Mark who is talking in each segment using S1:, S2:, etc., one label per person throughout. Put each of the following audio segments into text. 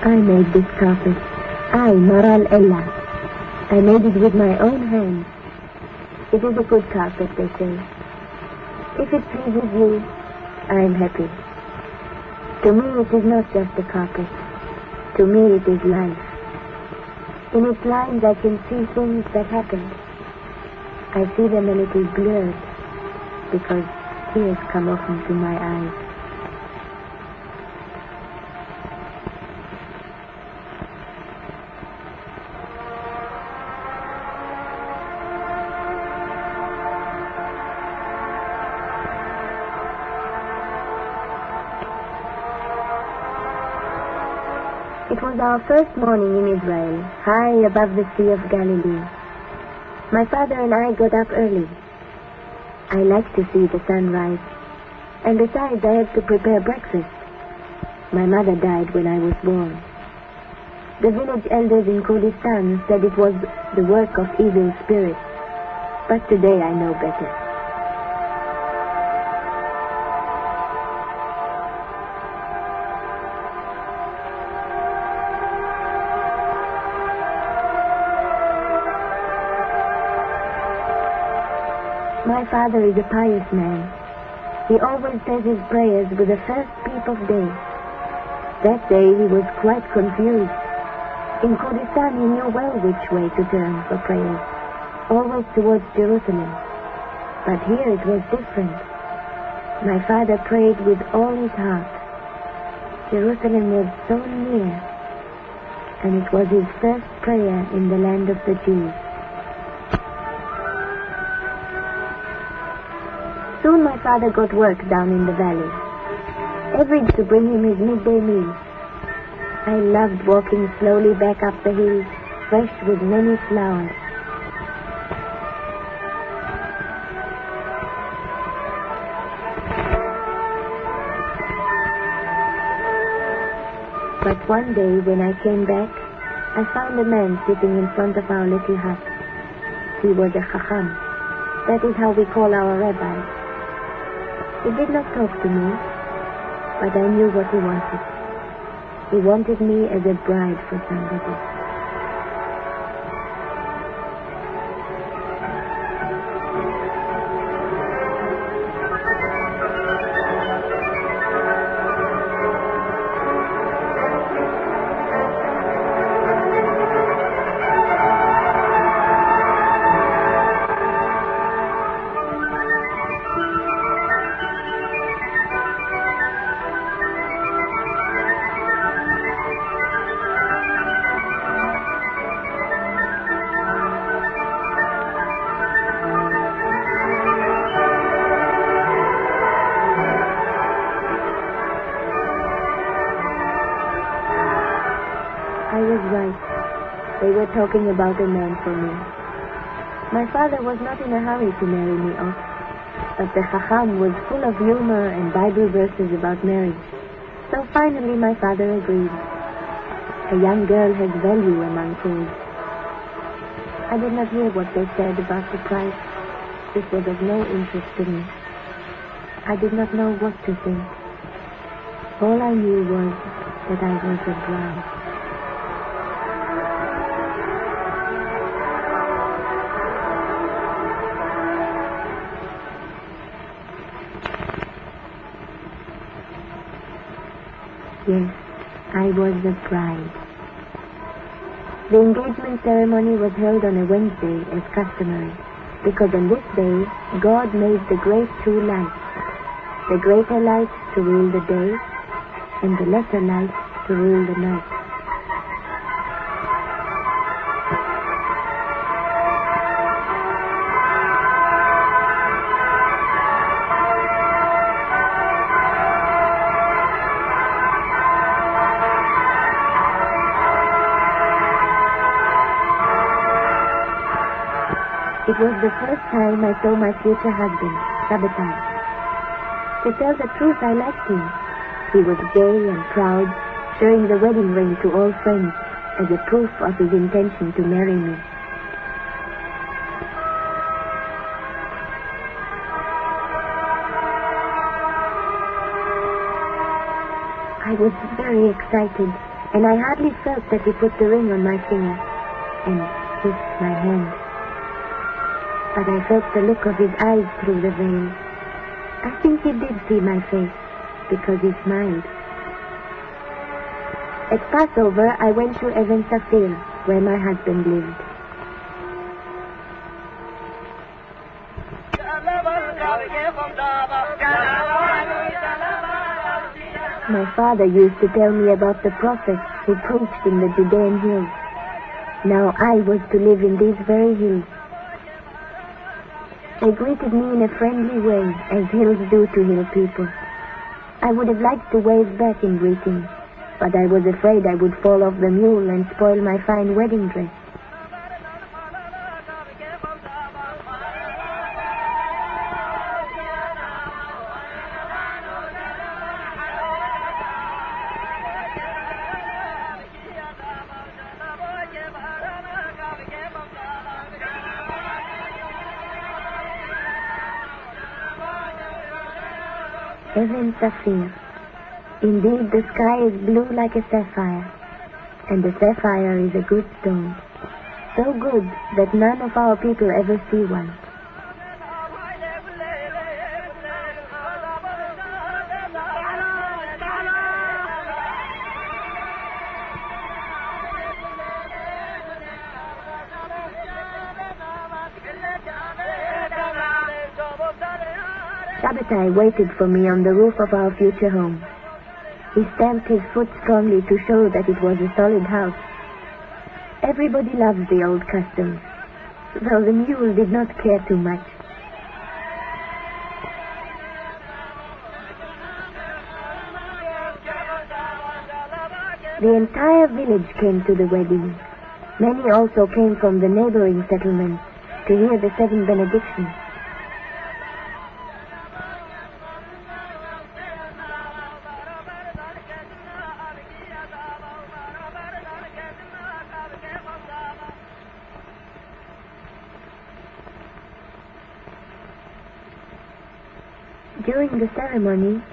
S1: I made this carpet. I, Maral Ella. I made it with my own hands. It is a good carpet, they say. If it pleases you, I am happy. To me it is not just a carpet. To me it is life. In its lines I can see things that happened. I see them and it is blurred because tears come often to my eyes. It was our first morning in Israel, high above the Sea of Galilee. My father and I got up early. I like to see the sun rise, and besides I had to prepare breakfast. My mother died when I was born. The village elders in Kurdistan said it was the work of evil spirits, but today I know better. My father is a pious man. He always says his prayers with the first peep of day. That day he was quite confused. In Kurdistan he knew well which way to turn for prayers, always towards Jerusalem. But here it was different. My father prayed with all his heart. Jerusalem was so near, and it was his first prayer in the land of the Jews. Soon my father got work down in the valley. Every day to bring him his midday meal. I loved walking slowly back up the hill, fresh with many flowers. But one day when I came back, I found a man sitting in front of our little hut. He was a chacham. That is how we call our rabbi. He did not talk to me, but I knew what he wanted. He wanted me as a bride for somebody. I was right. They were talking about a man for me. My father was not in a hurry to marry me off, but the Chacham was full of humor and Bible verses about marriage. So finally my father agreed. A young girl has value among Kurds. I did not hear what they said about the price. This was of no interest to me. I did not know what to think. All I knew was that I was a bride. Yes, I was the bride. The engagement ceremony was held on a Wednesday as customary, because on this day God made the great two lights, the greater light to rule the day, and the lesser light to rule the night. It was the first time I saw my future husband, Sabatai. To tell the truth, I liked him. He was gay and proud, showing the wedding ring to all friends as a proof of his intention to marry me. I was very excited. and I hardly felt that he put the ring on my finger and kissed my hand. But I felt the look of his eyes through the veil. I think he did see my face, because he smiled. At Passover, I went to Even Safir, where my husband lived. My father used to tell me about the prophets who preached in the Judean hills. Now I was to live in these very hills. They greeted me in a friendly way, as hills do to hill people. I would have liked to wave back in greeting, but I was afraid I would fall off the mule and spoil my fine wedding dress. Even Safir. Indeed, the sky is blue like a sapphire, and the sapphire is a good stone. So good that none of our people ever see one. Sabbatai waited for me on the roof of our future home. He stamped his foot strongly to show that it was a solid house. Everybody loves the old customs, though the mule did not care too much. The entire village came to the wedding. Many also came from the neighboring settlements to hear the 7 benedictions. During the ceremony,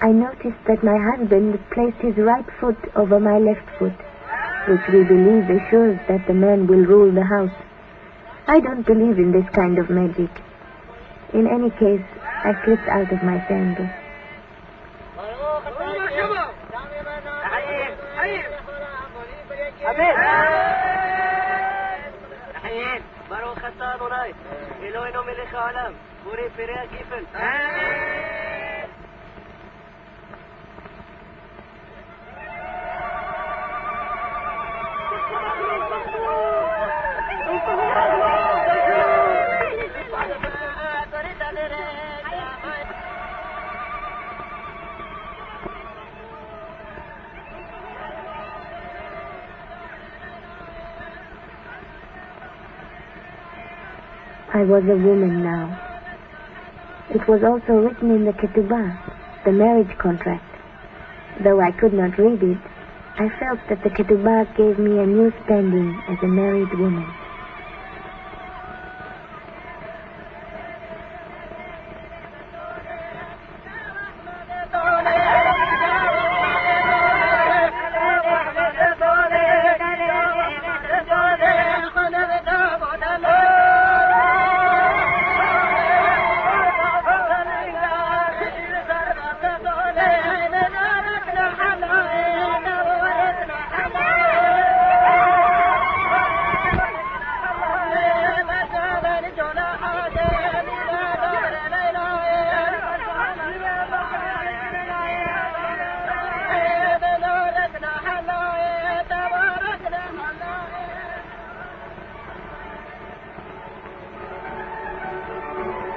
S1: I noticed that my husband placed his right foot over my left foot, which we believe assures that the man will rule the house. I don't believe in this kind of magic. In any case, I slipped out of my sandals. I was a woman now. It was also written in the ketubah, the marriage contract. Though I could not read it, I felt that the ketubah gave me a new standing as a married woman.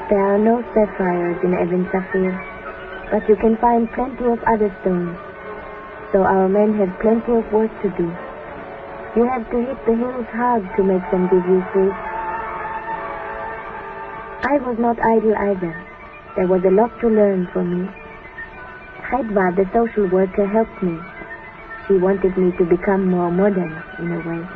S1: There are no sapphires in Even Safir, but you can find plenty of other stones. So our men have plenty of work to do. You have to hit the hills hard to make them give you fruit. I was not idle either. There was a lot to learn for me. Chedva, the social worker, helped me. She wanted me to become more modern, in a way.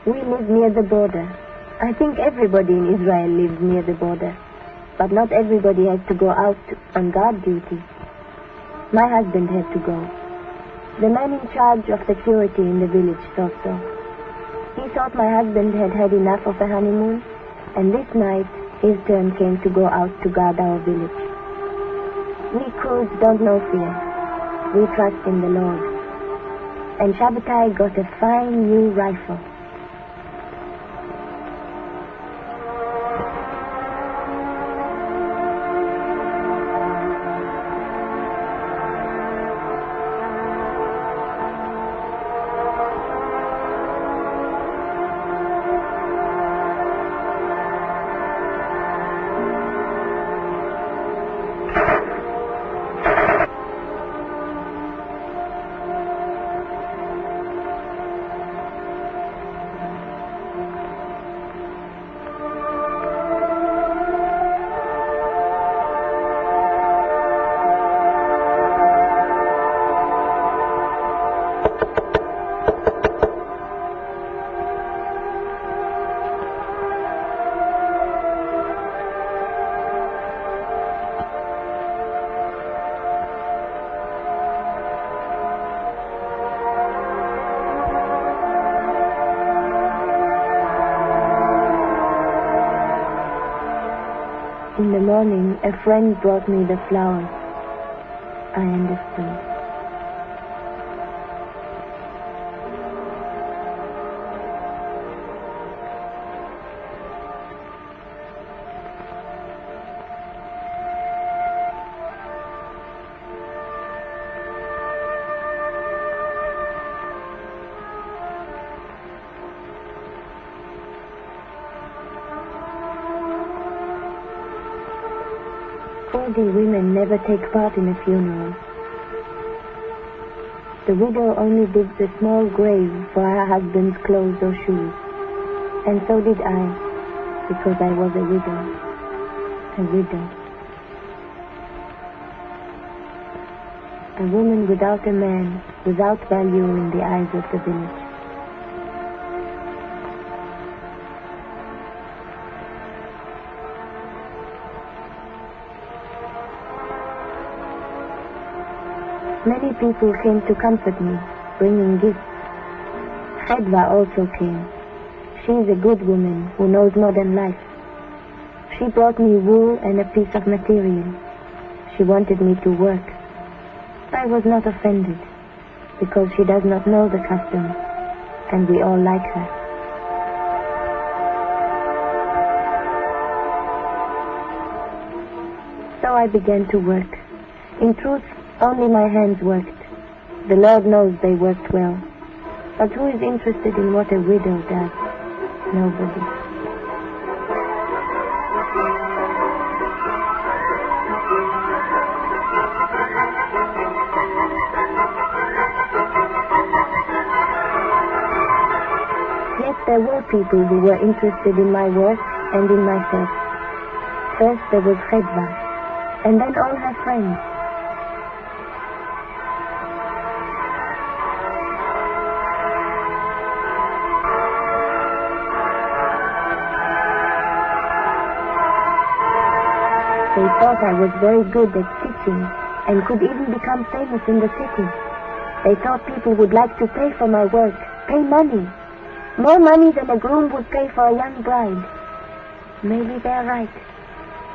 S1: We live near the border. I think everybody in Israel lives near the border, but not everybody has to go out on guard duty. My husband had to go. The man in charge of security in the village thought so. He thought my husband had had enough of a honeymoon, and this night his turn came to go out to guard our village. We Kurds don't know fear. We trust in the Lord. And Shabbatai got a fine new rifle. In the morning, a friend brought me the flowers. I understood. Kurdi women never take part in a funeral. The widow only digs a small grave for her husband's clothes or shoes. And so did I, because I was a widow. A widow. A woman without a man, without value in the eyes of the village. Many people came to comfort me, bringing gifts. Chedva also came. She is a good woman who knows modern life. She brought me wool and a piece of material. She wanted me to work. I was not offended, because she does not know the custom, and we all like her. So I began to work. In truth, only my hands worked. The Lord knows they worked well. But who is interested in what a widow does? Nobody. Yet there were people who were interested in my work and in myself. First there was Chedva, and then all her friends. They thought I was very good at stitching and could even become famous in the city. They thought people would like to pay for my work, pay money. More money than a groom would pay for a young bride. Maybe they're right.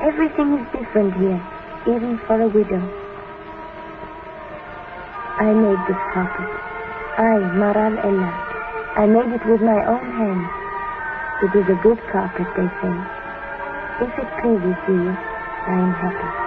S1: Everything is different here, even for a widow. I made this carpet. I, Maral Ella. I made it with my own hands. It is a good carpet, they say. If it pleases you, I am happy.